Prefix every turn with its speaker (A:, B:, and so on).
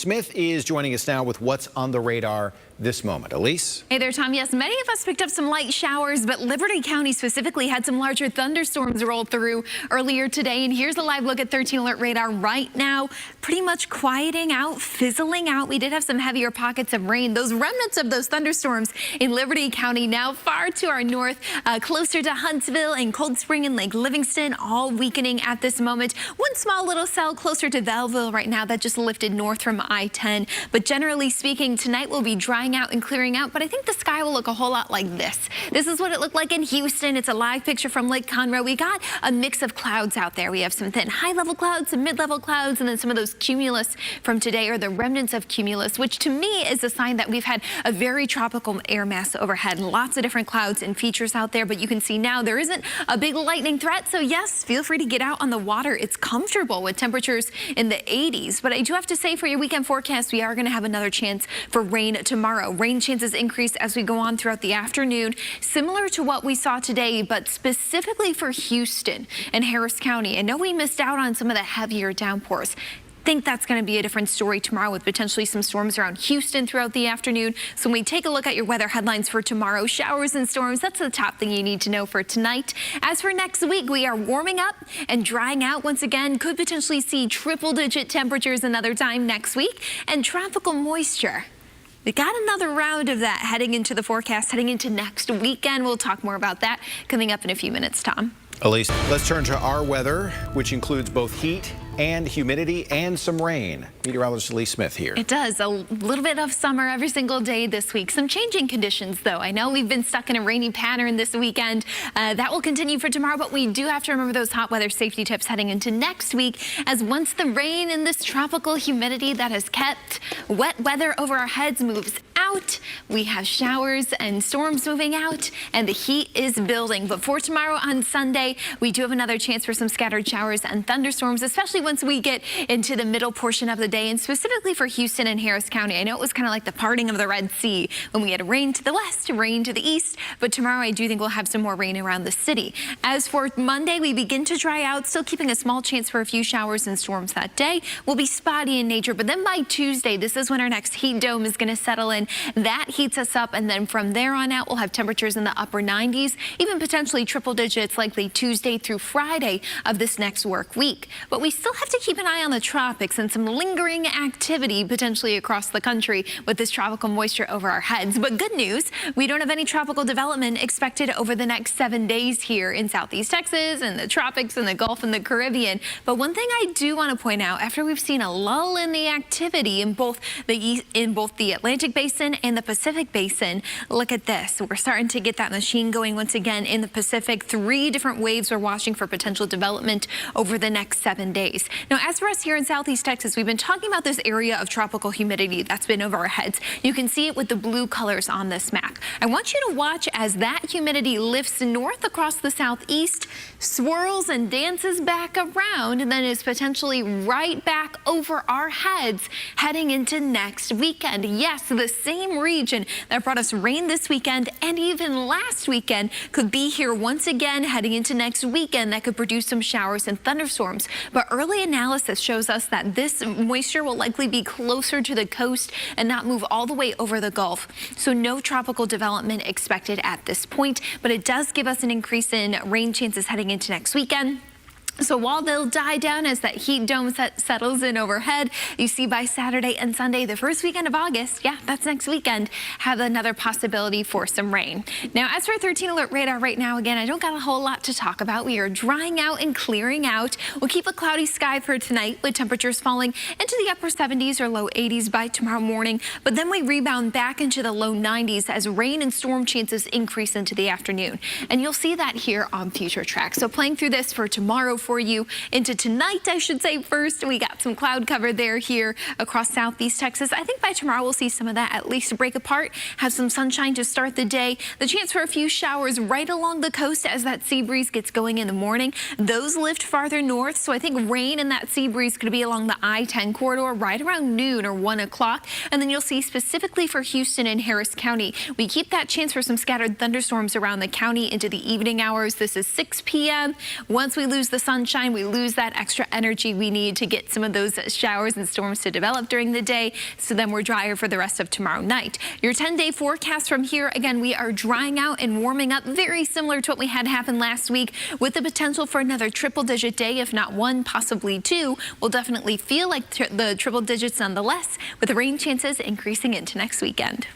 A: Smith is joining us now with what's on the radar this moment. Elyse?
B: Hey there, Tom. Yes, many of us picked up some light showers, but Liberty County specifically had some larger thunderstorms roll through earlier today. And here's a live look at 13 alert radar right now. Pretty much quieting out, fizzling out. We did have some heavier pockets of rain. Those remnants of those thunderstorms in Liberty County now far to our north, closer to Huntsville and Cold Spring and Lake Livingston, all weakening at this moment. One small little cell closer to Belleville right now that just lifted north from I-10. But generally speaking, tonight will be drying out and clearing out, but I think the sky will look a whole lot like this. This is what it looked like in Houston. It's a live picture from Lake Conroe. We got a mix of clouds out there. We have some thin high-level clouds, some mid-level clouds, and then some of those cumulus from today, or the remnants of cumulus, which to me is a sign that we've had a very tropical air mass overhead. Lots of different clouds and features out there, but you can see now there isn't a big lightning threat, so yes, feel free to get out on the water. It's comfortable with temperatures in the 80s, but I do have to say for your weekend forecast, we are going to have another chance for rain tomorrow. Rain chances increase as we go on throughout the afternoon, similar to what we saw today, but specifically for Houston and Harris County. I know we missed out on some of the heavier downpours. Think that's going to be a different story tomorrow with potentially some storms around Houston throughout the afternoon. So when we take a look at your weather headlines for tomorrow, showers and storms, that's the top thing you need to know for tonight. As for next week, we are warming up and drying out once again. Could potentially see triple-digit temperatures another time next week, and tropical moisture. We got another round of that heading into the forecast, heading into next weekend. We'll talk more about that coming up in a few minutes, Tom.
A: Elyse, let's turn to our weather, which includes both heat and humidity and some rain. Meteorologist Elyse Smith here.
B: It does. A little bit of summer every single day this week. Some changing conditions, though. I know we've been stuck in a rainy pattern this weekend. That will continue for tomorrow, but we do have to remember those hot weather safety tips heading into next week, as once the rain and this tropical humidity that has kept wet weather over our heads moves out, we have showers and storms moving out, and the heat is building. But for tomorrow on Sunday, we do have another chance for some scattered showers and thunderstorms, especially once we get into the middle portion of the day, and specifically for Houston and Harris County. I know it was kind of like the parting of the Red Sea when we had rain to the west, rain to the east, but tomorrow I do think we'll have some more rain around the city. As for Monday, we begin to dry out, still keeping a small chance for a few showers and storms that day. We'll be spotty in nature, but then by Tuesday, this is when our next heat dome is going to settle in. That heats us up, and then from there on out, we'll have temperatures in the upper 90s, even potentially triple digits, likely Tuesday through Friday of this next work week. But we still have to keep an eye on the tropics and some lingering activity potentially across the country with this tropical moisture over our heads. But good news, we don't have any tropical development expected over the next 7 days here in Southeast Texas and the tropics and the Gulf and the Caribbean. But one thing I do want to point out, after we've seen a lull in the activity in both the Atlantic Basin and the Pacific Basin, look at this. We're starting to get that machine going once again in the Pacific. 3 different waves are watching for potential development over the next 7 days. Now, as for us here in Southeast Texas, we've been talking about this area of tropical humidity that's been over our heads. You can see it with the blue colors on this map. I want you to watch as that humidity lifts north across the southeast, swirls and dances back around, and then is potentially right back over our heads heading into next weekend. Yes, the same region that brought us rain this weekend and even last weekend could be here once again heading into next weekend. That could produce some showers and thunderstorms. But early analysis shows us that this moisture will likely be closer to the coast and not move all the way over the Gulf. So no tropical development expected at this point, but it does give us an increase in rain chances heading into next weekend. So while they'll die down as that heat dome settles in overhead, you see by Saturday and Sunday, the first weekend of August, yeah, that's next weekend, have another possibility for some rain. Now, as for 13 alert radar right now, again, I don't got a whole lot to talk about. We are drying out and clearing out. We'll keep a cloudy sky for tonight with temperatures falling into the upper 70s or low 80s by tomorrow morning. But then we rebound back into the low 90s as rain and storm chances increase into the afternoon. And you'll see that here on Futuretrack. So playing through this for tomorrow for you into tonight, I should say. First, we got some cloud cover there here across Southeast Texas. I think by tomorrow we'll see some of that at least break apart, have some sunshine to start the day. The chance for a few showers right along the coast as that sea breeze gets going in the morning. Those lift farther north, so I think rain and that sea breeze could be along the I-10 corridor right around noon or 1 o'clock. And then you'll see specifically for Houston and Harris County, we keep that chance for some scattered thunderstorms around the county into the evening hours. This is 6 p.m. Once we lose the sun sunshine, we lose that extra energy we need to get some of those showers and storms to develop during the day. So then we're drier for the rest of tomorrow night. Your 10-day forecast from here, again, we are drying out and warming up, very similar to what we had happen last week, with the potential for another triple-digit day, if not one, possibly two. We'll definitely feel like the triple digits nonetheless, with the rain chances increasing into next weekend.